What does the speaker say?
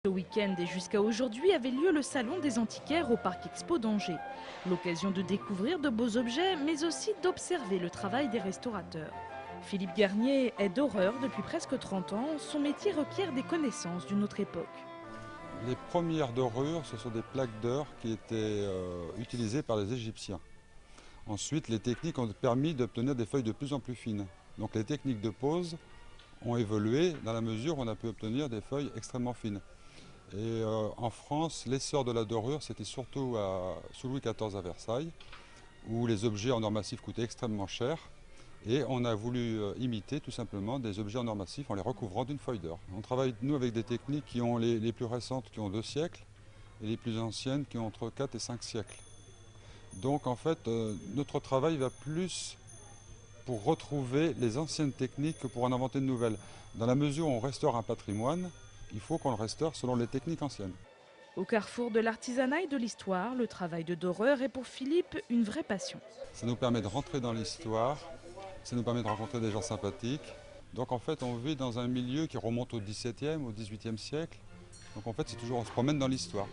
Le week-end et jusqu'à aujourd'hui avait lieu le salon des antiquaires au Parc Expo d'Angers. L'occasion de découvrir de beaux objets, mais aussi d'observer le travail des restaurateurs. Philippe Garnier est doreur depuis presque 30 ans. Son métier requiert des connaissances d'une autre époque. Les premières dorures, ce sont des plaques d'or qui étaient utilisées par les Égyptiens. Ensuite, les techniques ont permis d'obtenir des feuilles de plus en plus fines. Donc les techniques de pose ont évolué dans la mesure où on a pu obtenir des feuilles extrêmement fines. Et en France, l'essor de la dorure, c'était surtout sous Louis XIV à Versailles, où les objets en or massif coûtaient extrêmement cher. Et on a voulu imiter tout simplement des objets en or massif en les recouvrant d'une feuille d'or. On travaille, nous, avec des techniques qui ont les plus récentes qui ont 2 siècles et les plus anciennes qui ont entre 4 et 5 siècles. Donc en fait, notre travail va plus pour retrouver les anciennes techniques que pour en inventer de nouvelles. Dans la mesure où on restaure un patrimoine, il faut qu'on le restaure selon les techniques anciennes. Au carrefour de l'artisanat et de l'histoire, le travail de doreur est pour Philippe une vraie passion. Ça nous permet de rentrer dans l'histoire, ça nous permet de rencontrer des gens sympathiques. Donc en fait, on vit dans un milieu qui remonte au XVIIe, au XVIIIe siècle. Donc en fait, c'est toujours, on se promène dans l'histoire.